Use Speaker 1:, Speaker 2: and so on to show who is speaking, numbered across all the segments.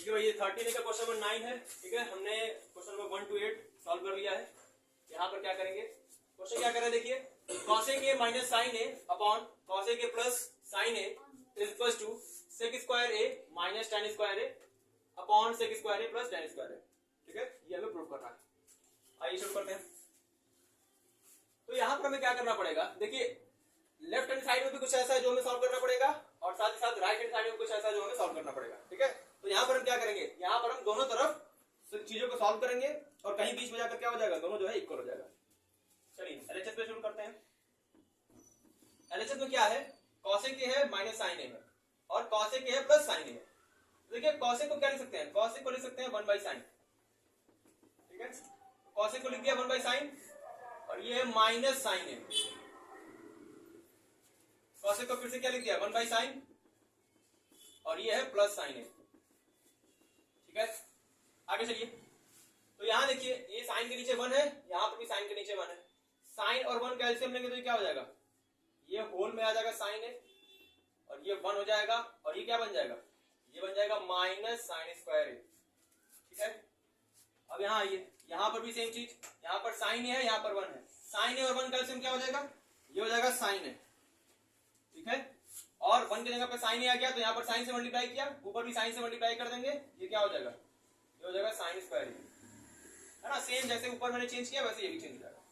Speaker 1: ठीक है भाई, ये 13 का क्वेश्चन नंबर 9 है। ठीक है, हमने क्वेश्चन नंबर 1 to 8 सॉल्व कर लिया है। यहाँ पर क्या करेंगे, क्वेश्चन क्या कर रहे हैं देखिए, cosec a minus sine a upon cosec a plus sine a is equal to sec square a minus tan square a upon sec square a plus tan square a। ठीक है, ये हमें प्रूव करना है। आइए शुरू करते हैं। तो यहाँ पर हमें क्या करना पड़ेगा, देखिए लेफ्ट हैंड साइड में भी कुछ ऐसा है जो हमें सॉल्व करना पड़ेगा और साथ ही साथ राइट हैंड साइड में कुछ ऐसा है जो हमें सॉल्व करना पड़ेगा। ठीक है, तो यहाँ पर हम क्या करेंगे, यहाँ पर हम दोनों तरफ चीजों को सॉल्व करेंगे और कहीं बीच में जाकर क्या हो जाएगा, दोनों जो है इक्वल हो जाएगा। चलिए एलएचएस पे शुरू करते हैं। एलएचएस में क्या है, cosec a है माइनस साइन ए में और cosec a है प्लस साइन ए में। देखिए cosec को क्या लिख सकते हैं, cosec को लिख सकते हैं 1 बाई साइन। ठीक है, cosec को लिख दिया 1 बाई साइन और ये है माइनस साइन ए। cosec को फिर से क्या लिख दिया 1 बाई साइन और ये है प्लस साइन ए। ठीक है, आगे चलिए। तो यहां देखिए ये साइन के नीचे 1 है, यहां पर भी साइन के नीचे 1 है। साइन और 1 कैल्सियम लेंगे तो ये क्या हो जाएगा, ये होल में आ जाएगा साइन है और ये 1 हो जाएगा और ये क्या बन जाएगा, ये बन जाएगा माइनस साइन स्क्वायर है। ठीक है, अब यहाँ आइए, यहाँ पर भी सेम चीज, यहाँ पर साइन है, यहाँ पर 1 है। साइन है और 1 कैल्सियम क्या हो जाएगा, ये हो जाएगा साइन है। ठीक है, और 1 की जगह पे साइन आ गया तो यहाँ पर साइन से मल्टीप्लाई किया, ऊपर भी साइन से मल्टीप्लाई कर देंगे, ये क्या हो जाएगा, ये हो जाएगा साइन स्क्वायर है ना। सेम जैसे ऊपर मैंने चेंज किया वैसे ये भी चेंज हो जाएगा।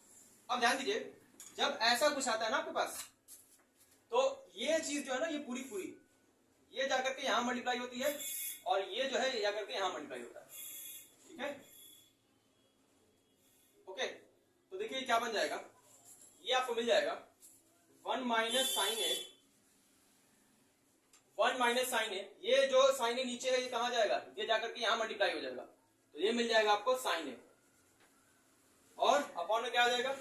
Speaker 1: अब ध्यान दीजिए, जब ऐसा कुछ आता है ना आपके पास, तो ये चीज जो है ना, ये पूरी पूरी ये जाकर के यहां मल्टीप्लाई होती है और ये जो है जाकर के यहां मल्टीप्लाई होता है। ठीक है, ओके, तो देखिए क्या बन जाएगा, ये आपको मिल जाएगा 1 माइनस साइन ए, 1 माइनस साइन ए, ये जो साइन ए नीचे है ये कहां जाएगा, ये जाकर के यहां मल्टीप्लाई हो जाएगा, तो ये मिल जाएगा आपको साइन ए और अपॉन में क्या आ जाएगा,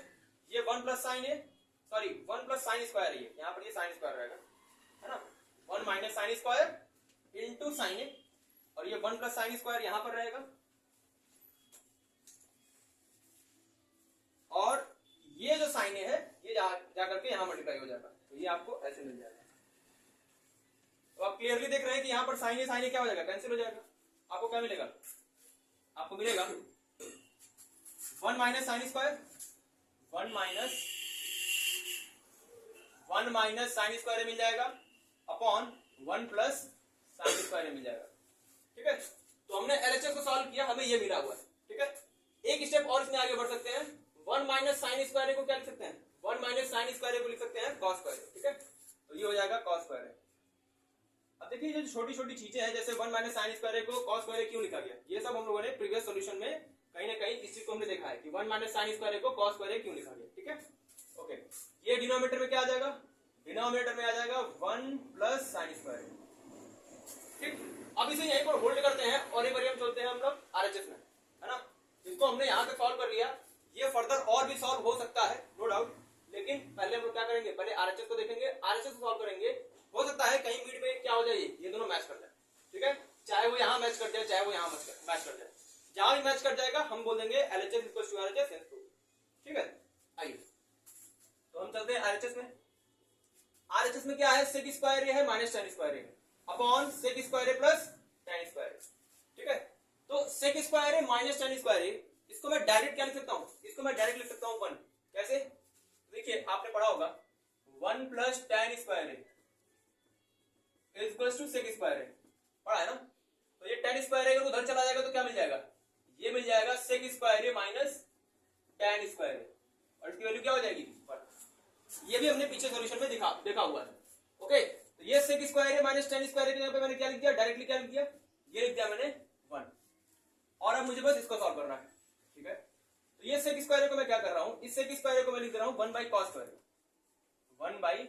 Speaker 1: ये 1 प्लस साइन ए, सॉरी 1 प्लस साइन स्क्वायर है, ये यहां पर ये साइन स्क्वायर रहेगा है ना। 1 minus sine square into sine A और ये 1 प्लस साइन स्क्वायर यहां पर रहेगा और ये जो साइन ए है ये जाकर के यहां मल्टीप्लाई हो जाएगा, तो ये आपको ऐसे मिल जाएगा। तो आप क्लियरली देख रहे हैं कि यहां पर साइन ए क्या हो जाएगा, कैंसिल हो जाएगा। आपको क्या मिलेगा, आपको मिलेगा 1 minus sine square, 1 minus sine square मिल जाएगा अपॉन 1 प्लस साइन स्क्वायर मिल जाएगा। ठीक है, तो हमने एलएचएस को सॉल्व किया, हमें ये मिला हुआ है। ठीक है, एक स्टेप और इसमें आगे बढ़ सकते हैं, 1 माइनस साइन स्क्वायर को क्या लिख सकते हैं, 1 माइनस साइन स्क्वायर को लिख सकते हैं कॉस स्क्वायर। ठीक है, तो ये हो जाएगा कॉस स्क्वायर। अब देखिए जो छोटी छोटी चीजें हैं, जैसे 1 माइनस साइन स्क्वायर को कॉस स्क्वायर क्यों लिखा गया, ये सब हम लोगों ने प्रीवियस सॉल्यूशन में कहीं ना कहीं इस चीज को हमने देखा है कि 1 माइनस साइन स्क्वायर को कॉस स्क्वायर क्यों लिखा गया। ठीक है, ओके, ये डिनोमिनेटर में क्या आ जाएगा, डिनोमिनेटर में आ जाएगा 1 प्लस साइन स्क्वायर। ठीक, अब इसे यहीं पर होल्ड करते हैं और एक बार हम चलते हैं हम लोग आरएचएस में, है ना। इसको हमने यहाँ तक सॉल्व कर लिया, ये फर्दर और भी सॉल्व हो सकता है नो डाउट, लेकिन पहले हम लोग क्या करेंगे, पहले आरएचएस को देखेंगे, आरएचएस को सॉल्व करेंगे। हो सकता है कहीं बीच में क्या हो जाए, ये दोनों मैच कर जाए। ठीक है, चाहे वो यहाँ मैच कर जाए, चाहे वो यहाँ मैच कर जाए, जहां भी मैच कर जाएगा हम बोल देंगे LHS equals to RHS hence prove. ठीक है, आइए तो हम चलते हैं आरएचएस में। आरएचएस में क्या है, सेक स्क्वायर है माइनस tan स्क्वायर है upon sec square plus tan square. ठीक है, तो सेक स्क्वायर है माइनस tan स्क्वायर, इसको मैं डायरेक्ट क्या लिख सकता हूं, इसको मैं डायरेक्ट लिख सकता हूं 1। कैसे, देखिए आपने पढ़ा होगा 1 plus tan square is equals to sec square है, पढ़ा है ना। तो ये tan स्क्वायर है, उधर चला जाएगा तो क्या मिल जाएगा, ये मिल जाएगा सेक स्क्वायर है माइनस tan स्क्वायर है और इसकी वैल्यू क्या हो जाएगी 1। ये भी हमने पीछे सॉल्यूशन में देखा हुआ है। ओके, तो ये सेक स्क्वायर है माइनस tan स्क्वायर के जगह पे मैंने क्या लिख दिया, डायरेक्टली क्या लिख दिया, ये लिख दिया मैंने 1 और अब मुझे बस इसको सॉल्व करना है। ठीक है, तो ये सेक स्क्वायर को मैं क्या कर रहा हूं, इस सेक स्क्वायर को मैं लिख दे रहा हूं 1 by cos square, 1 by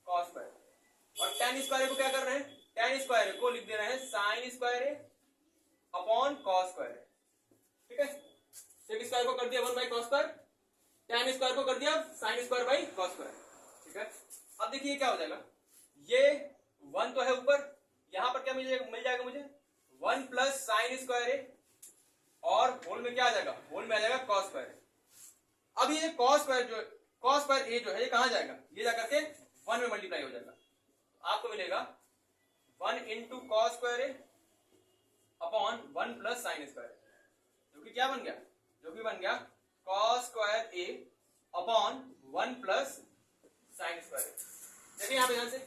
Speaker 1: cos square और tan स्क्वायर को क्या कर रहे हैं, tan स्क्वायर को लिख दे रहे हैं sine square upon cos square. ठीक है, सेक स्क्वायर को कर दिया 1 by cos square, tan square को कर दिया sine square by cos square. ठीक है, अब देखिए क्या हो जाएगा, ये 1 तो है ऊपर, यहां पर क्या मिल जाएगा मुझे 1 प्लस साइन स्क्वायर और होल में क्या आ जाएगा, होल में आ जाएगा कॉस स्क्वायर। अब ये कॉस स्क्वायर ए जो है ये कहां जाएगा, ये जाकर के 1 में मल्टीप्लाई हो जाएगा, आपको मिलेगा 1 into cos square upon 1 plus sine square, जो कि क्या बन गया, जो कि बन गया कॉस स्क्वायर ए अपॉन 1 प्लस साइन स्क्वायर। देखिए यहाँ पे ध्यान से,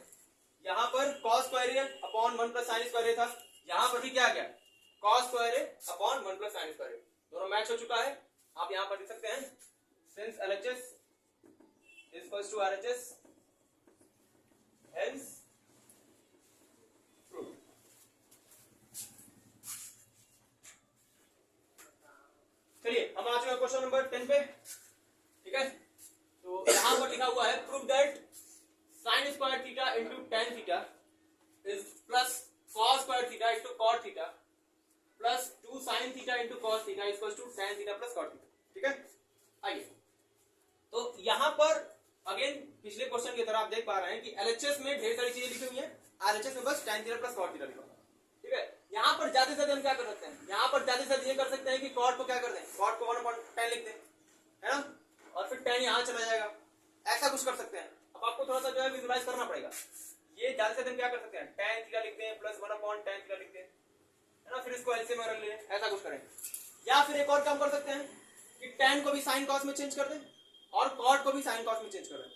Speaker 1: यहाँ पर कॉस स्क्वायर ए अपॉन 1 प्लस साइन स्क्वायर ए था, यहाँ पर भी क्या आ गया कॉस स्क्वायर ए अपॉन 1 प्लस साइन स्क्वायर ए, दोनों मैच हो चुका है। आप यहाँ पर लिख सकते हैं since LHS is equals to RHS hence proved. चलिए हम आ चुके हैं क्वेश्चन नंबर 10 पे, ठीक है। तो यहां पर लिखा हुआ है prove that sine square theta into tan theta is plus cos square theta into cot theta plus 2 sine theta into cos theta is equals to tan theta plus cot theta, ठीक है। आइए, तो यहां पर अगेन पिछले question की तरह आप देख पा रहे हैं कि LHS में ढेर सारी चीजें लिखी हुई हैं, RHS में बस tan theta plus cot theta लिखा हुआ है, ठीक है। यहां पर ज्यादा से ज्यादा हम क्या कर सकते हैं, यहां पर ज्यादा से ज्यादा ये कर सकते हैं कि cot को क्या कर दें, cot को 1/10 लिख दें, है ना, और फिर tan यहां चला जाएगा, ऐसा कुछ कर सकते हैं। अब आपको थोड़ा सा जो है विजुलाइज करना पड़ेगा, ये ज्यादा से ज्यादा क्या कर सकते हैं, tan थीटा लिख दें प्लस 1/10 थीटा लिख दें, है ना, फिर इसको एलसीएम में रख लें, ऐसा कुछ करें। या फिर एक और काम कर सकते हैं कि tan को भी sin cos में चेंज कर दें और cot को भी sin cos में चेंज कर दें,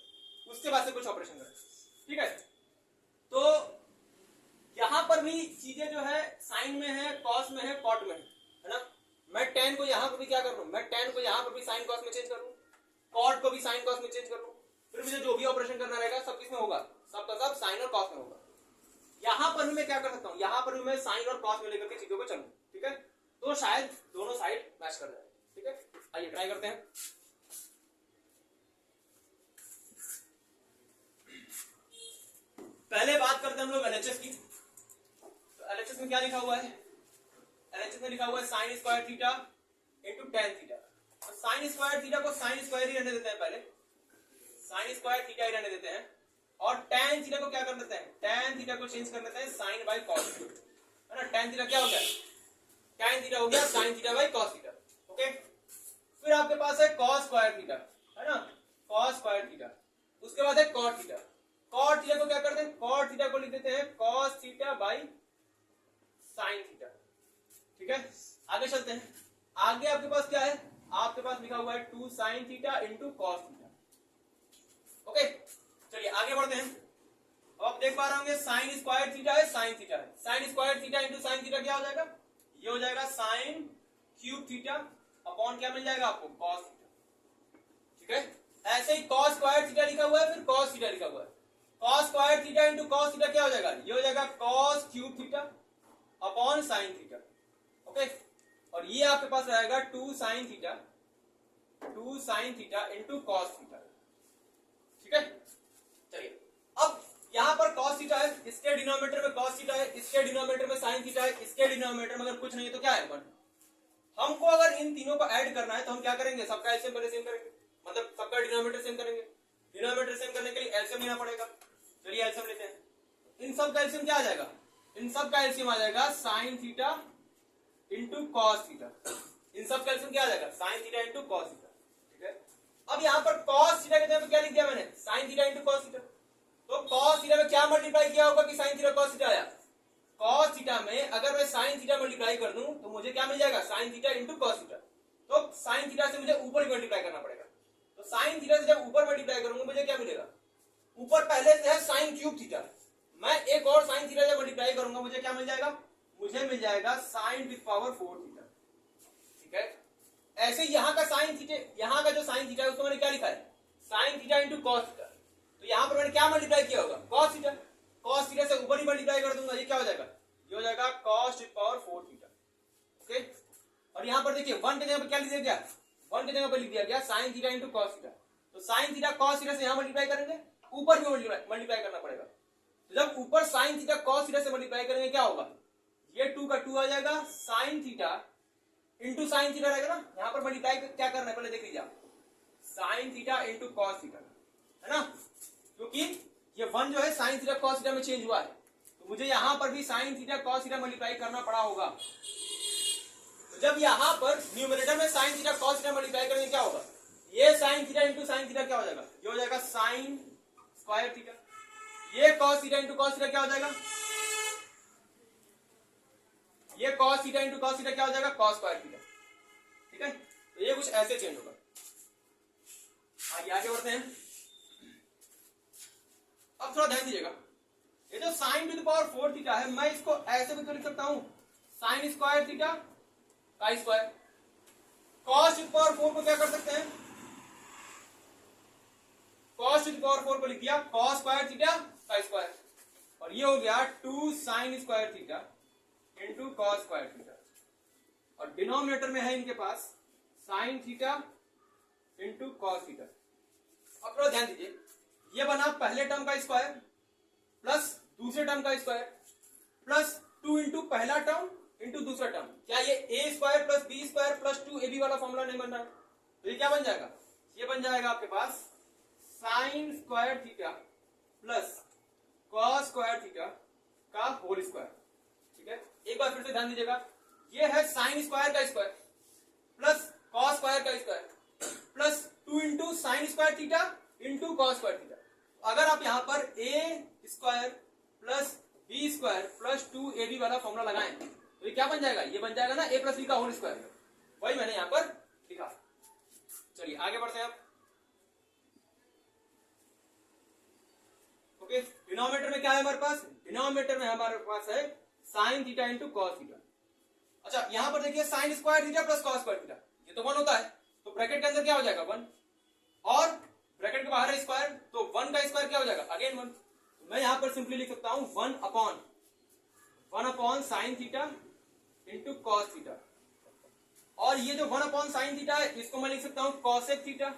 Speaker 1: उसके बाद से कुछ ऑपरेशन करें, ठीक है। तो यहां पर भी चीजें जो है साइन में है, कॉस में है, कॉट में है ना। मैं tan को यहां पर भी क्या कर लूं, मैं tan को यहां पर भी sin cos में चेंज कर लूं, कॉट को भी sin cos में चेंज कर लूं, फिर मुझे जो भी ऑपरेशन करना रहेगा सब किसमें होगा, सबका सब साइन और कॉस में होगा। यहां पर भी मैं क्या कर सकता हूं, यहां पर भी मैं साइन और कॉस में लेकर के चीजों को चलूं, ठीक है। तो शायद दोनों साइड मैच कर जाए, ठीक है। आइए ट्राई करते हैं। पहले बात करते हैं हम लोग LHS की। तो LHS में क्या लिखा हुआ है, LHS में लिखा हुआ है sine square theta into tan theta. तो साइन स्क्वायर थीटा को साइन स्क्वायर ही रहने देते हैं, पहले साइन स्क्वायर थीटा ही रहने देते हैं, और टेन थीटा को क्या कर देते हैं, टेन थीटा को चेंज कर देते हैं साइन बाई कॉस, है ना। टेन थीटा क्या हो गया, टेन थीटा हो गया sine theta by cos theta, okay. फिर आपके पास है कॉस स्क्वायर थीटा, है ना, कॉस स्क्वायर थीटा। उसके बाद है कॉट थीटा, कॉट थीटा को क्या करते हैं, कॉट थीटा को लिख देते हैं cos theta by sine theta, ठीक है। आगे चलते हैं, आगे आपके पास क्या है, आपके पास लिखा हुआ है 2 sine theta into cos theta, okay. चलिए आगे बढ़ते हैं। अब आप देख पा रहे होंगे साइन स्क्वायर थीटा है, साइन थीटा है, sine square theta into sine theta क्या हो जाएगा, ये हो जाएगा साइन क्यूब थीटा अपॉन क्या मिल जाएगा आपको, कॉस थीटा, ठीक है। ऐसे ही कॉस स्क्वायर थीटा लिखा हुआ है, फिर कॉस थीटा लिखा हुआ है, cos square theta into cos theta क्या हो जाएगा, ये हो जाएगा cos cube theta upon sine theta, okay. और ये आपके पास रहेगा 2 sine theta into cos theta, ठीक है। चलिए अब यहां पर कॉस थीटा है, इसके डिनोमिनेटर में कॉस थीटा है, इसके डिनोमिनेटर में साइन थीटा है, इसके डिनोमिनेटर में अगर कुछ नहीं है तो क्या है 1। हमको अगर इन तीनों को ऐड करना है तो हम क्या करेंगे, सबका एलसीएम पहले सेम करेंगे, मतलब सबका डिनोमिनेटर सेम करेंगे। डिनोमिनेटर सेम करने के लिए एलसीएम लेना पड़ेगा, चलिए एलसीएम लेते हैं। इन सब का एलसीएम क्या आ जाएगा, इन सब का एलसीएम आ जाएगा sine theta into cos theta, इन सब का एलसीएम क्या आ जाएगा, sine theta into cos theta, ठीक है। अब यहाँ पर कॉस थीटा के जगह पे क्या लिख दिया मैंने, sign theta into cos theta. तो कॉस थीटा में क्या मल्टीप्लाई किया होगा कि साइन थीटा कॉस थीटा आया, कॉस थीटा में अगर मैं साइन थीटा मल्टीप्लाई कर दूं तो मुझे क्या मिल जाएगा, sine theta into cos theta. तो साइन थीटा से मुझे ऊपर ही मल्टीप्लाई करना पड़ेगा, तो साइन थीटा से जब ऊपर मल्टीप्लाई करूंगा मुझे क्या मिलेगा, ऊपर पहले से है साइन क्यूब थीटा, मैं एक और साइन थीटा जब मल्टीप्लाई करूंगा मुझे क्या मिल जाएगा, मुझे मिल जाएगा साइन विद पावर 4 थीटा, ठीक है। ऐसे यहाँ का साइन थीटा, यहाँ का जो साइन थीटा है उसको मैंने क्या लिखा है, sign theta into cos theta. तो यहाँ पर मैंने क्या मल्टीप्लाई किया होगा, कॉस थीटा, कॉस थीटा से ऊपर ही मल्टीप्लाई कर दूंगा, ये क्या हो जाएगा, ये हो जाएगा cos with power 4 theta, okay. और यहाँ पर देखिए 1 के जगह पे क्या लिख दिया गया, 1 के जगह पे लिख दिया गया sign theta into cos theta. तो साइन थीटा कॉस थीटा से यहाँ मल्टीप्लाई करेंगे, ऊपर भी मल्टीप्लाई करना पड़ेगा। तो जब ऊपर साइन थीटा कॉस थीटा से मल्टीप्लाई करेंगे क्या होगा, ये 2 का 2 आ जाएगा, sine theta into sine theta रहेगा ना, यहाँ पर मल्टीप्लाई क्या करना है पहले देख लीजिए, sign theta into cos theta, है ना, क्योंकि ये 1 जो है साइन थीटा कॉस थीटा में चेंज हुआ है, तो मुझे यहां पर भी sine theta cos theta multiply करना पड़ा होगा। तो जब यहां पर न्यूमरेटर में sine theta cos theta multiply करेंगे क्या होगा, ये sign theta into sine theta क्या हो जाएगा, ये हो जाएगा साइन स्क्वायर थीटा, ये cos theta into cos theta क्या हो जाएगा, ये cos theta into cos theta क्या हो जाएगा, cos स्क्वायर थीटा। ठीक है, तो ये कुछ ऐसे चेंज होगा। आगे बढ़ते हैं। अब थोड़ा ध्यान दीजिएगा, ये जो sine to the power 4 theta है, मैं इसको ऐसे भी तो लिख सकता हूं, साइन स्क्वायर थीटा का square. cos to the power 4 को क्या कर सकते हैं, cos टू द पावर 4 को लिख दिया cos स्क्वायर थीटा का स्क्वायर, और ये हो गया 2 sine square theta into cos square theta, और डिनोमिनेटर में है इनके पास sine theta into cos theta. अब थोड़ा ध्यान दीजिए, ये बना पहले टर्म का स्क्वायर प्लस दूसरे टर्म का स्क्वायर प्लस 2 इंटू पहला टर्म इंटू दूसरा टर्म। क्या ये A square plus B square plus 2ab वाला फॉर्मूला नहीं बन रहा है? तो ये क्या बन जाएगा, ये बन जाएगा आपके पास sine square theta plus cos square theta का होल स्क्वायर। ठीक है, एक बार फिर से ध्यान दीजिएगा, ये है साइन स्क्वायर का स्क्वायर प्लस कॉस स्क्वायर का square plus 2 into sine square theta into cos square theta. अगर आप यहां पर A square plus B square plus 2ab वाला फॉर्मूला लगाएं तो ये क्या बन जाएगा, ये बन जाएगा ना a प्लस बी का होल स्क्वायर। वही मैंने यहां पर लिखा। चलिए आगे बढ़ते हैं। ओके, डिनोमिनेटर में क्या है हमारे पास, डिनोमिनेटर में हमारे पास है sign theta into cos theta. अच्छा, यहां पर देखिए sine square theta plus cos square theta, ये तो 1 होता है, तो ब्रैकेट के अंदर क्या हो जाएगा 1, और ब्रैकेट के बाहर है स्क्वायर, तो 1 का स्क्वायर क्या हो जाएगा अगेन 1। तो मैं यहां पर सिंपली लिख सकता हूं 1 upon sine theta into cos theta, और ये जो 1 अपॉन साइन थीटा है इसको मैं लिख सकता हूं कॉसेक थीटा,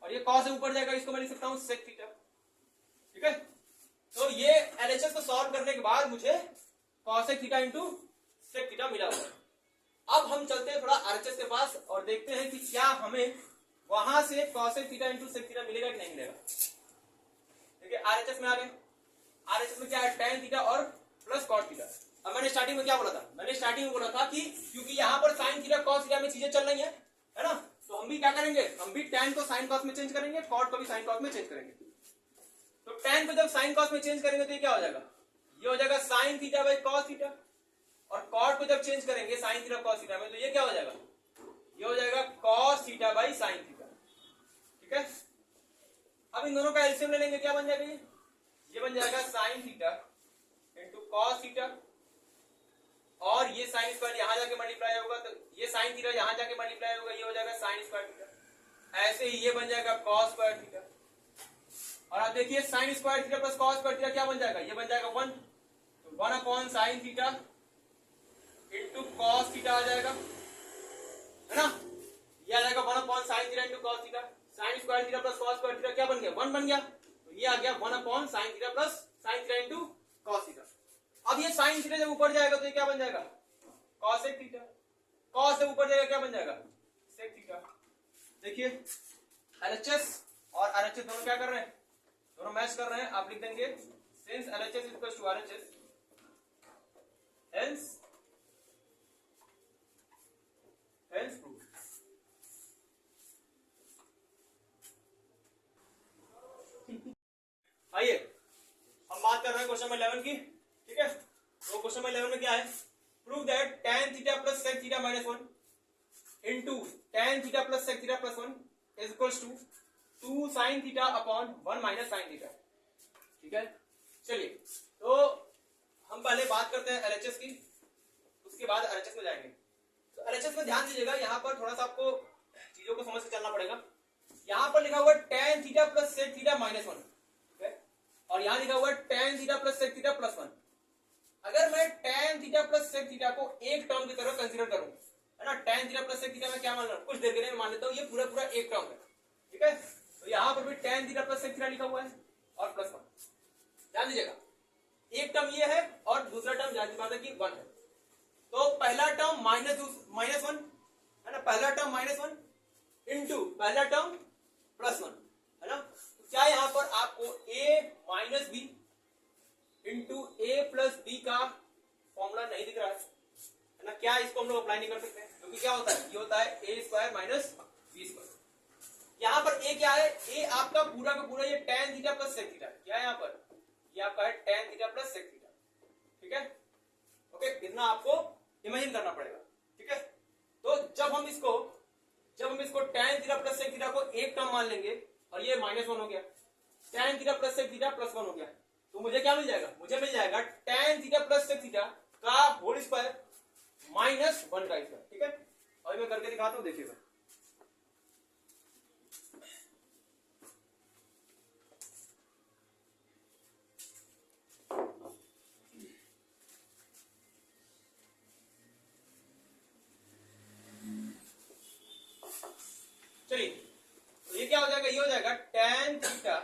Speaker 1: और ये कॉस से ऊपर जाएगा, इसको मैं लिख सकता हूं सेक थीटा। ठीक है, तो ये एलएचएस को सॉल्व करने के बाद मुझे cosec theta into sec theta मिला हुआ। अब हम चलते हैं थोड़ा आरएचएस के पास और देखते हैं कि क्या हमें वहां से cosec theta into sec theta मिलेगा कि नहीं मिलेगा। देखिए आरएचएस में आ गए, आरएचएस में क्या है tan थीटा और प्लस कॉस थीटा। अब मैंने स्टार्टिंग में क्या बोला था, मैंने स्टार्टिंग में बोला था कि क्योंकि यहां पर साइन थीटा कॉस थीटा में चीजें चल रही है ना, तो हम भी क्या करेंगे, हम भी tan को साइन कॉस में चेंज करेंगे, कॉट को भी साइन कॉस में चेंज करेंगे। तो tan को जब साइन कॉस में चेंज करेंगे तो ये क्या हो जाएगा, ये हो जाएगा sine theta by cos theta, और कॉट को जब चेंज करेंगे साइन थीटा कॉस थीटा में तो ये क्या हो जाएगा, ये हो जाएगा cos theta by sine theta. ठीक है, अब इन दोनों का एलसीएम ले लेंगे, क्या बन जाएगा, ये बन जाएगा sine theta into cos theta, और ये साइन स्क्वायर यहां जाके मल्टीप्लाई होगा, तो ये साइन थीटा यहां जाके मल्टीप्लाई होगा, ये हो जाएगा साइन स्क्वायर थीटा। ऐसे ही ये बन जाएगा कॉस स्क्वायर थीटा, और आप देखिए sine square theta plus cos square theta क्या बन जाएगा, ये बन जाएगा 1, तो 1 upon sine theta into cos theta आ जाएगा, है ना, ये आ जाएगा 1 upon sine theta into cos theta. Sine square theta plus cos square theta क्या बन गया, 1 बन गया, तो ये आ गया 1 upon sine theta plus sign theta into cos theta. अब ये साइन थीटा जब ऊपर जाएगा तो ये क्या बन जाएगा, कॉसेक थीटा, कॉस से ऊपर जाएगा क्या बन जाएगा, सेक थीटा। देखिए एलएचएस और आरएचएस दोनों क्या कर रहे हैं, दोनों मैच कर रहे हैं। आप लिख देंगे since LHS is equal to RHS hence proof. आइए हम बात कर रहे हैं क्वेश्चन नंबर 11 की। ठीक है, तो क्वेश्चन नंबर 11 में क्या है, prove that tan theta plus sec theta minus 1 into tan theta plus sec theta plus 1 is equals to 2 sin theta upon 1 minus sin theta. ठीक है, चलिए तो हम पहले बात करते हैं एलएचएस की, उसके बाद आरएचएस में जाएंगे। तो एलएचएस में ध्यान दीजिएगा, यहाँ पर थोड़ा सा आपको चीजों को समझ के चलना पड़ेगा। यहाँ पर लिखा हुआ है tan theta plus sec theta minus 1, और यहां लिखा हुआ है tan theta plus sec theta plus 1। अगर मैं tan theta plus sec theta को एक टर्म की तरह कंसीडर करूं, है ना, tan theta plus sec theta में क्या मान लूं, कुछ देर के लिए मैं मान लेता हूं ये पूरा पूरा एक टर्म है। ठीक है, तो यहां पर भी tan theta plus sec theta लिखा हुआ है और प्लस 1। ध्यान दीजिएगा, एक टर्म ये है और दूसरा टर्म जाहिर बात है कि 1 है, तो पहला टर्म माइनस 1 है ना, पहला टर्म माइनस 1 इंटू पहला टर्म प्लस 1, है ना। क्या यहां पर आपको a minus B into A plus B का फॉर्मूला नहीं दिख रहा है ना, क्या इसको हम लोग अप्लाई नहीं कर सकते, क्योंकि क्या होता है, ये होता है ए स्क्वायर माइनस बी स्क्वायर। यहां पर a क्या है, a आपका पूरा का पूरा ये tan theta plus sec theta, क्या है यहाँ पर, ये आपका है tan theta plus sec theta. ठीक है, ओके, इतना आपको इमेजिन करना पड़ेगा, ठीक है। तो जब हम इसको tan theta plus sec theta को एक टर्म मान लेंगे और ये -1 हो गया, tan theta plus sec theta +1 हो गया, तो मुझे क्या मिल जाएगा, मुझे मिल जाएगा tan theta plus sec theta का होल स्क्वायर -1 का स्क्वायर, ठीक है। और मैं करके दिखाता हूं, देखिएगा। चलिए, तो ये क्या हो जाएगा, ये हो जाएगा tan theta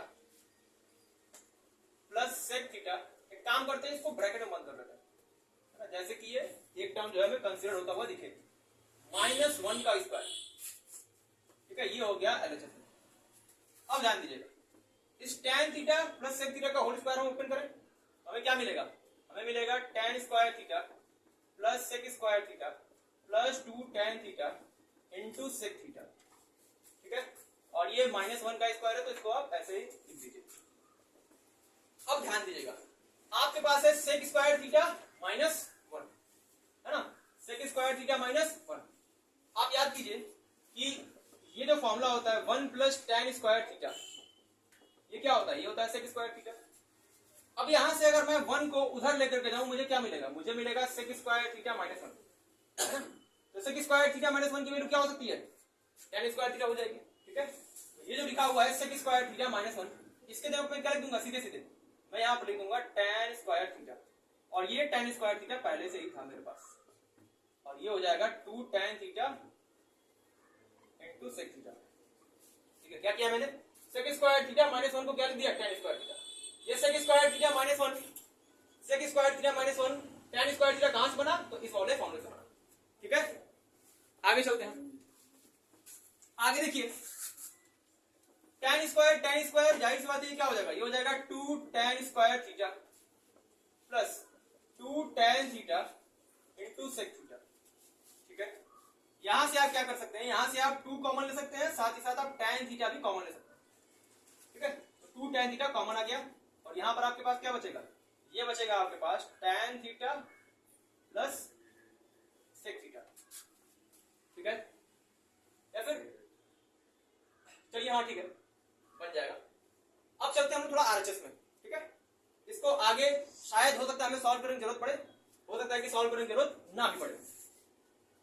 Speaker 1: plus sec theta. एक काम करते हैं, इसको ब्रैकेट में बंद कर देते हैं, जैसे कि ये एक टर्म जो है हमें कंसीडर होता हुआ दिखे, -1 का स्क्वायर, ठीक है। ये हो गया LHS। अब ध्यान दीजिएगा, इस tan theta plus sec theta का होल स्क्वायर हम ओपन करें, हमें क्या मिलेगा, हमें मिलेगा tan square theta plus sec square theta plus 2 tan theta into sec theta, ठीक है। और ये -1 का स्क्वायर है, तो इसको आप ऐसे ही लिख दीजिए। अब ध्यान दीजिएगा, आपके पास है sec स्क्वायर थीटा -1, है ना, sec स्क्वायर थीटा -1। आप याद कीजिए कि ये जो फॉर्मूला होता है 1 प्लस tan स्क्वायर थीटा, ये क्या होता है, ये होता है sec स्क्वायर थीटा। अब यहां से अगर मैं 1 को उधर लेकर के जाऊं, मुझे क्या मिलेगा, मुझे मिलेगा sec स्क्वायर थीटा -1। तो sec स्क्वायर थीटा -1 की वैल्यू क्या हो सकती है, tan स्क्वायर थीटा हो जाएगी, ठीक है। तो ये जो लिखा हुआ है sec स्क्वायर थीटा -1, इसके जगह मैं क्या लिख दूंगा, सीधे सीधे मैं यहां पर लिख दूंगा tan स्क्वायर थीटा, और ये tan स्क्वायर थीटा पहले से ही था मेरे पास, और ये हो जाएगा 2 tan theta into sec theta, ठीक है। क्या किया मैंने, sec स्क्वायर थीटा -1 को क्या लिख दिया, tan स्क्वायर थीटा। ये sec square theta -1, sec square theta -1, tan square theta कहां से बना, तो इस वाले फॉर्मूले से बना, ठीक है। आगे चलते हैं, आगे देखिए, tan स्क्वायर जाहिर सी बात है क्या हो जाएगा, ये हो जाएगा 2 tan square theta plus 2 tan theta into sec theta, ठीक है। यहां से आप क्या कर सकते हैं, यहां से आप 2 कॉमन ले सकते हैं, साथ ही साथ आप tan थीटा भी कॉमन ले सकते हैं, ठीक है। तो 2 tan थीटा कॉमन आ गया, और यहां पर आपके पास क्या बचेगा, ये बचेगा आपके पास tan theta plus sec theta, ठीक है। या फिर चलिए, हाँ ठीक है, बन जाएगा। अब चलते हैं हम थोड़ा आरएचएस में, ठीक है। इसको आगे शायद हो सकता है हमें सॉल्व करने की जरूरत पड़े, हो सकता है कि सॉल्व करने की जरूरत ना भी पड़े,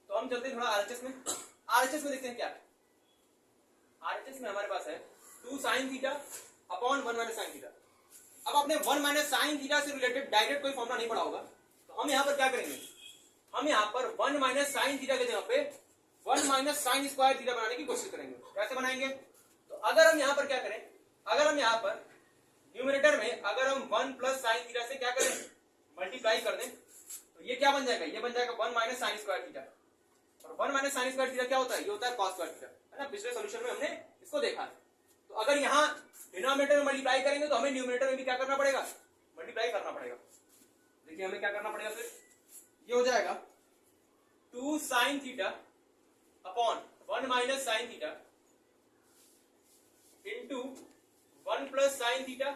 Speaker 1: तो हम चलते हैं थोड़ा आरएचएस में। आरएचएस में देखते हैं क्या है। आरएचएस में हमारे पास है 2 sin theta upon 1 minus sin theta. अब आपने 1 माइनस sin थीटा से रिलेटेड डायरेक्ट कोई फॉर्मूला नहीं पढ़ा होगा, तो हम यहां पर क्या करेंगे, हम यहां पर 1 माइनस sin थीटा के जगह पे 1 माइनस sin स्क्वायर थीटा बनाने की कोशिश करेंगे। कैसे बनाएंगे, तो अगर हम यहां पर क्या करें, अगर हम यहां पर न्यूमरेटर में अगर हम 1 प्लस sin थीटा से क्या करें, मल्टीप्लाई कर दें, तो ये क्या बन जाएगा, ये बन जाएगा 1 माइनस sin स्क्वायर थीटा। और 1 माइनस sin स्क्वायर थीटा क्या होता है, ये होता है cos स्क्वायर थीटा, है ना। पिछले सॉल्यूशन में हमने इसको देखा है। तो अगर यहां डिनोमिनेटर में मल्टीप्लाई करेंगे तो हमें न्यूमरेटर में भी क्या करना पड़ेगा, मल्टीप्लाई करना पड़ेगा। देखिए हमें क्या करना पड़ेगा, फिर ये हो जाएगा 2 sin theta upon 1 minus sin theta into 1 plus sin theta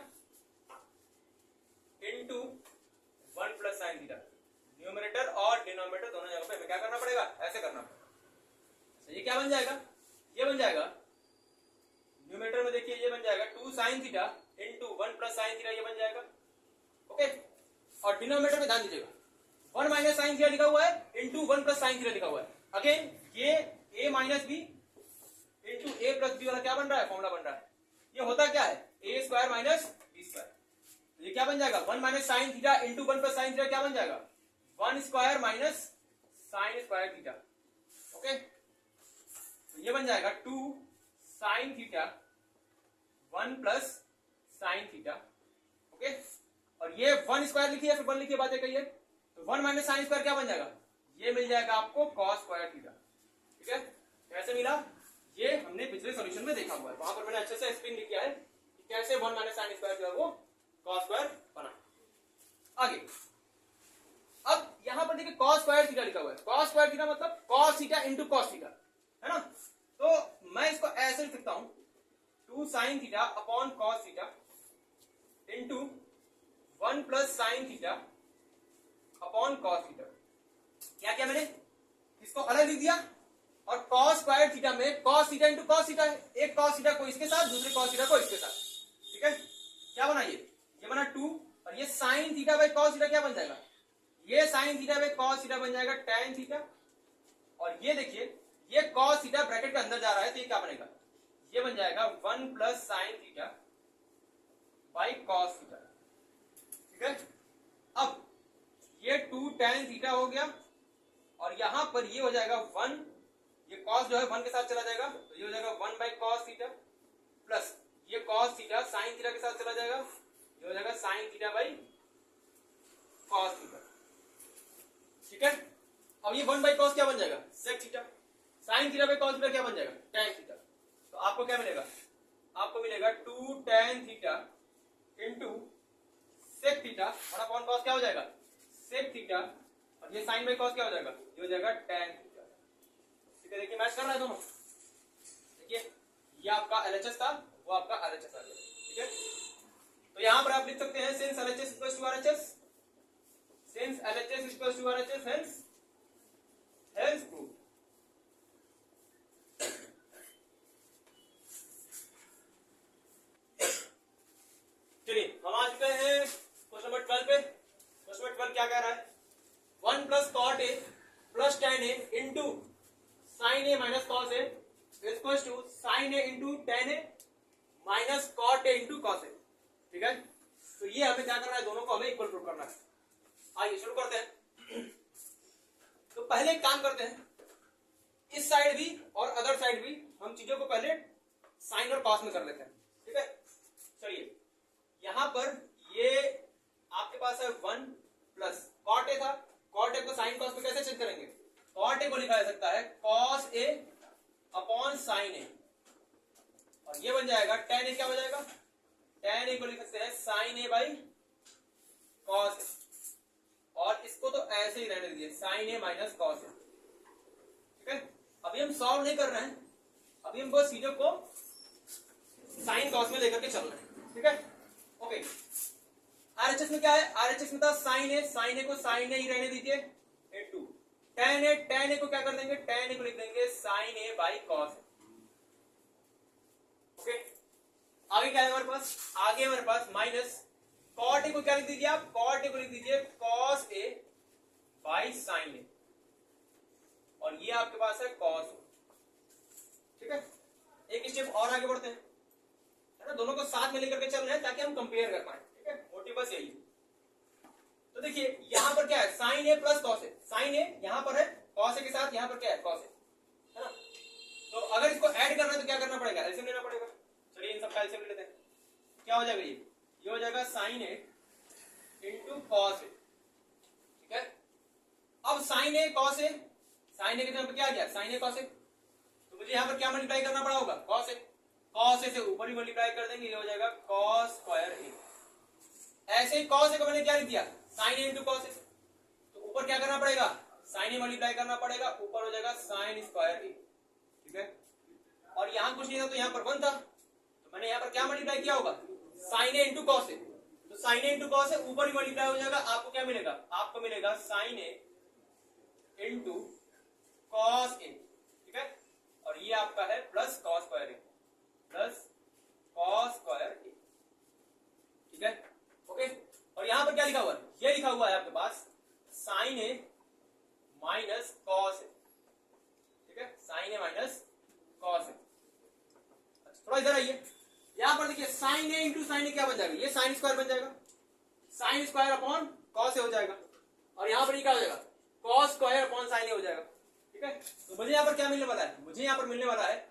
Speaker 1: into 1 plus sin theta. Numerator और डिनोमिनेटर दोनों जगह पे हमें क्या करना पड़ेगा, ऐसे करना पड़ेगा। ये क्या बन जाएगा, ये बन जाएगा न्यूमरेटर में, देखिए ये बन जाएगा 2 sin theta into 1 plus sin theta, ये बन जाएगा, ओके। और डिनोमिनेटर में ध्यान दीजिएगा 1 माइनस sin थीटा लिखा हुआ है इंटू 1 प्लस sin थीटा लिखा हुआ है। अगेन ये a minus B into A plus B वाला क्या बन रहा है, फॉर्मूला बन रहा है। ये होता क्या है, ए स्क्वायर माइनस बी स्क्वायर। ये क्या बन जाएगा, 1 minus sign theta into 1 plus sine theta क्या बन जाएगा, 1 square minus sine square theta, okay. तो ये बन जाएगा 2 sine theta 1 plus sine theta, okay. और ये 1 स्क्वायर लिखिए फिर 1 लिखिए, बातें कहिए। तो 1 माइनस साइन स्क्वायर क्या बन जाएगा, ये मिल जाएगा आपको कॉस स्क्वायर थीटा, ठीक है। कैसे मिला, ये हमने पिछले सॉल्यूशन में देखा हुआ है, वहां पर मैंने अच्छे से एक्सप्लेन किया है कि कैसे 1 माइनस साइन स्क्वायर जो है वो कॉस स्क्वायर बना। आगे अब यहां पर देखिए कॉस स्क्वायर थीटा लिखा हुआ है, कॉस स्क्वायर थीटा मतलब cos theta into cos theta, है ना। तो मैं इसको ऐसे लिख सकता हूं 2 sine theta upon cos theta into 1 plus sine theta upon cos theta, क्या किया मैंने, इसको अलग लिख दिया और cos स्क्वायर थीटा में cos theta into cos theta है, एक cos थीटा को इसके साथ, दूसरे cos थीटा को इसके साथ, ठीक है। क्या बना ये बना 2 और ये sin theta by cos theta क्या बन जाएगा, ये sin theta by cos theta बन जाएगा tan थीटा, और ये देखिए ये cos थीटा ब्रैकेट के अंदर जा रहा है तो ये क्या बनेगा, ये बन जाएगा 1 plus sin theta by cos theta, ठीक है। अब ये 2 tan थीटा हो गया और यहां पर ये हो जाएगा 1, ये cos जो है 1 के साथ चला जाएगा तो ये हो जाएगा 1 बाई cos थीटा प्लस ये cos थीटा sin थीटा के साथ चला जाएगा, ये हो जाएगा sin theta by cos theta, ठीक है। अब ये 1 बाई cos क्या बन जाएगा, sec theta, sin theta by cos theta क्या बन जाएगा, tan थीटा। तो आपको क्या मिलेगा, आपको मिलेगा 2 tan theta into sec theta और अपॉन cos क्या हो जाएगा, sec थीटा, और ये sin बाई cos क्या हो जाएगा, ये हो जाएगा tan थीटा, ठीक है। देखिए मैच कर रहा है दोनों, देखिए ये आपका LHS था, वो आपका RHS आ गया, ठीक है। तो यहां पर आप लिख सकते हैं since LHS equals to RHS, since LHS equals to RHS, hence proved। चलिए हम आ चुके हैं क्वेश्चन नंबर 12 पे। क्वेश्चन नंबर 12 क्या कह रहा है, 1 plus cot a plus tan a into sin a minus cos a equal to sin a into tan a minus cot a into cos a, ठीक है। तो ये हमें क्या करना है, दोनों को हमें इक्वल प्रूव करना है। आइए शुरू करते हैं। तो पहले एक काम करते हैं, इस साइड भी और अदर साइड भी हम चीजों को पहले साइन और कॉस में कर लेते हैं, ठीक है। चलिए यहां पर ये आपके पास है 1 प्लस cot a था, cot a को sin cos में कैसे चेंज करेंगे, cot a को लिखा जा सकता है cos a upon sin a और ये बन जाएगा tan a, क्या हो जाएगा, tan a को लिख सकते हैं sin a by cos a, और इसको तो ऐसे ही रहने दीजिए sin a minus cos a, ठीक है। अभी हम सॉल्व नहीं कर रहे हैं, अभी हम बस चीजों को sin cos में लेकर के चल रहे हैं, ठीक है। ओके RHS में क्या है, RHS में था sin a को sin a ही रहने दीजिए इनटू tan a को क्या कर देंगे, tan a को लिख देंगे sin a by cos a, okay. आगे क्या है हमारे पास, आगे हमारे पास माइनस cot a को क्या लिख दीजिए आप, cot a को लिख दीजिए cos a by sin a और ये आपके पास है cos a, ठीक है। एक स्टेप और आगे बढ़ते हैं, है ना, दोनों को साथ में लेकर के चल रहे हैं ताकि हम कंपेयर कर पाए, ठीक है। मोटिव बस यही। तो देखिए यहां पर क्या है, sin a plus cos a, sin a यहां पर है, cos a के साथ यहां पर क्या है, cos a, है ना। तो अगर इसको ऐड करना है तो क्या करना पड़ेगा, एलसीएम लेना पड़ेगा। चलिए इन सब का एलसीएम ले लेते हैं। क्या हो जाएगा, ये हो जाएगा sin a into cos a, ठीक है। अब sin a cos a, sin a के तरफ क्या आ गया, sin a cos a, तो मुझे यहां पर क्या मल्टीप्लाई करना पड़ा होगा, cos a, cos a से ऊपर ही मल्टीप्लाई कर देंगे, ये हो जाएगा cos स्क्वायर a। ऐसे ही cos a को मैंने क्या लिख दिया, sin a into cos a, तो ऊपर क्या करना पड़ेगा, sin a मल्टीप्लाई करना पड़ेगा, ऊपर हो जाएगा sin स्क्वायर a, ठीक है। और यहां कुछ नहीं था तो यहां पर 1 था, तो मैंने यहां पर क्या मल्टीप्लाई किया होगा, sin a into cos a, तो sin a into cos a ऊपर ही मल्टीप्लाई हो जाएगा, आपको क्या मिलेगा, आपको मिलेगा sin a into cos a, ठीक है। और ये आपका है plus cos square a plus cos square a, ठीक है, ओके। और यहां पर क्या लिखा हुआ है, ये लिखा हुआ है आपके पास sin a minus cos a, ठीक है, sin a minus cos a। थोड़ा इधर आइए, यहां पर देखिए sin a into sin a क्या बन जाएगा, ये sin स्क्वायर बन जाएगा, sin square upon cos a हो जाएगा, और यहां पर ये क्या हो जाएगा, cos square upon sin a हो जाएगा, ठीक है। तो मुझे यहां पर क्या मिलने वाला है, मुझे यहां पर मिलने वाला है,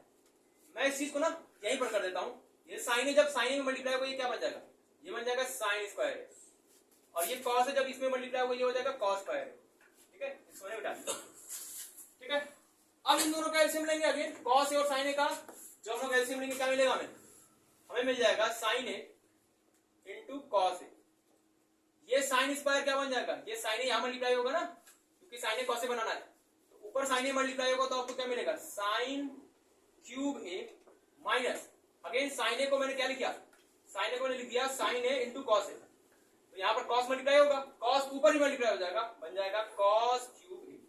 Speaker 1: मैं इस चीज को ना यहीं पर कर देता हूं, ये sin a जब sin a में मल्टीप्लाई होगा ये क्या बन जाएगा, ये बन जाएगा sin स्क्वायर a, और ये cos a जब इसमें मल्टीप्लाई होगा ये हो जाएगा cos स्क्वायर a, ठीक है। इसको नहीं बिठा, ठीक है। अब इन दोनों का एलसीएम लेंगे, अगेन cos a और sin a का जब हम लोग एलसीएम लेंगे क्या मिलेगा हमें मिल जाएगा sin a into cos a, ये sin स्क्वायर क्या बन जाएगा, ये sin a यहां मल्टीप्लाई होगा ना, क्योंकि sin a cos a बनाना है, तो ऊपर sin a मल्टीप्लाई होगा तो आपको क्या मिलेगा, sin cube a minus again sin a को मैंने क्या लिखा, sin a को मैंने लिख दिया sin a into cos a, तो यहां पर cos मल्टीप्लाई होगा, cos ऊपर ही मल्टीप्लाई हो जाएगा, बन जाएगा cos क्यूब a,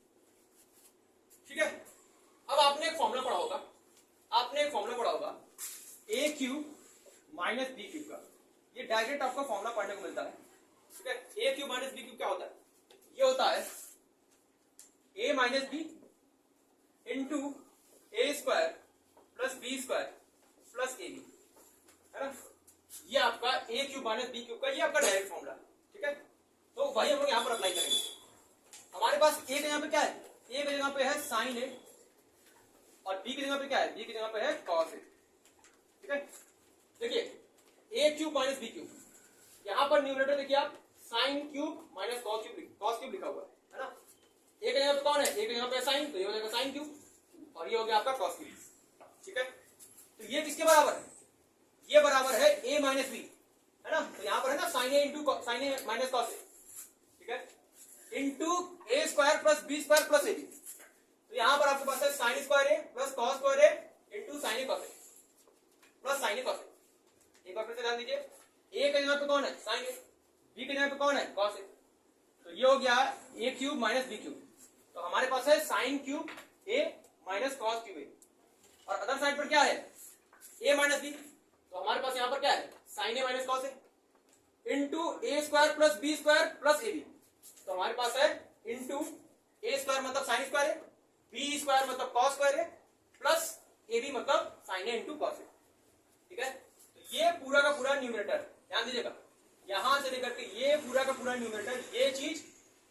Speaker 1: डायरेक्ट आपको फॉर्मूला पढ़ने को मिलता है, ठीक है। A cube minus B cube क्या होता है? ये होता है A minus B into A square plus B square plus A B, है ना। ये आपका A cube minus B cube का ये आपका डायरेक्ट फॉर्मूला, ठीक है। तो वही हम लोग यहाँ पर अप्लाई करेंगे। हमारे पास ए के यहाँ पे क्या है? ए की जगह पे है साइन ए और बी की जगह पे क्या है? बी की जगह पे है कॉस ए, ठीक है। देखिए ए क्यूब माइनस बी क्यूब, यहाँ पर न्यूमरेटर देखिए आप sine cube minus cos cube लिखा हुआ है ना। ए के जगह पे कौन है? ए के जगह पे साइन, तो ये हो जाएगा साइन क्यूब और ये हो गया आपका कॉस क्यूब, ठीक है। तो ये किसके बराबर है? ये बराबर है ए माइनस बी, है ना। तो यहाँ पर है ना sine A into sine A minus cos A, ठीक है, into A square plus B square plus A B. तो यहाँ पर आपके पास है sine square A plus cos square A into sine A cos A plus sine A cos A. एक बार फिर से ध्यान दीजिए, ए के जगह पे कौन है? साइन ए, बी के जगह पे कौन है? Cos A. तो ये हो गया A cube minus B cube. तो हमारे पास है sine cube A minus cos cube A और अदर साइड पर क्या है? A minus B. तो हमारे पास यहाँ पर क्या है? Sine A minus cos A into A square plus B square plus A B. तो हमारे पास है इंटू ए स्क्वायर मतलब sine square A, B square मतलब cos square A plus A B मतलब sine A into cos A, ठीक है। तो ये पूरा का पूरा न्यूमरेटर, ध्यान दीजिएगा, यहां से लेकर के ये पूरा का पूरा न्यूमरेटर, ये चीज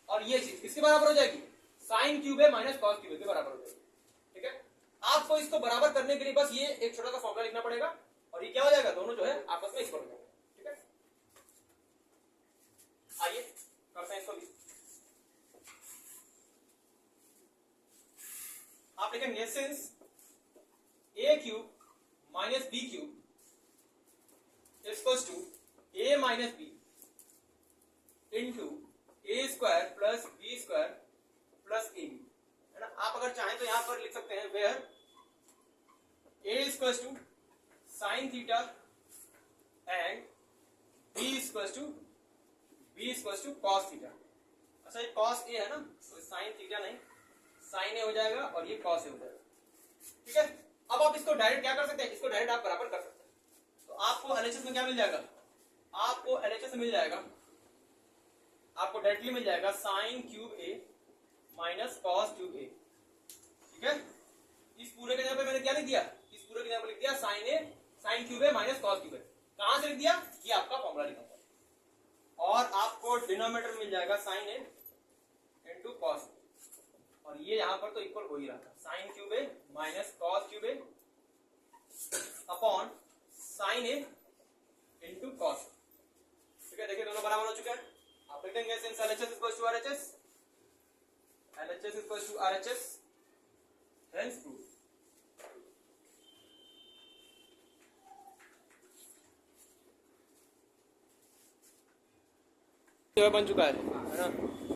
Speaker 1: और ये चीज किसके बराबर हो जाएगी? Sign cube A minus cos cube ए के बराबर हो जाएगी, ठीक है। आपको इसको बराबर करने के लिए बस ये एक छोटा सा फॉर्मूला लिखना पड़ेगा और ये क्या हो जाएगा? दोनों जो है आपस में इक्वल हो जाएगा, ठीक है। आइए करते हैं इसको भी। आप लिखेंगे since A cube minus B cube equals to A minus B into A square plus B square plus A B, है ना। आप अगर चाहें तो यहां पर लिख सकते हैं where A equals to sine theta and B equals to cos theta. अच्छा ये कॉस ए है ना, तो साइन थीटा नहीं, साइन ए हो जाएगा और ये कॉस ए हो जाएगा, ठीक है। अब आप इसको डायरेक्ट क्या कर सकते हैं? इसको डायरेक्ट आप बराबर कर सकते हैं। तो आपको एलएचएस में क्या मिल जाएगा? आपको एलएचएस में मिल जाएगा, आपको डायरेक्टली मिल जाएगा sign cube A minus cos cube ए, ठीक है। इस पूरे के जगह पे मैंने क्या लिख दिया? इस पूरे के जगह पे लिख दिया sign cube A minus cos cube ए। कहां से लिख दिया? ये आपका फॉर्मूला लिखा हुआ। और आपको डिनोमिनेटर मिल जाएगा साइन ए इंटू कॉस, और ये यहां पर तो इक्वल हो ही रहा था, sign cube A minus cos cube A upon sine A into cos, ठीक है। देखिए दोनों बराबर हो चुके हैं। आप लिख देंगे since LHS equals to RHS, LHS equals to RHS, hence prove. बन चुका है ना।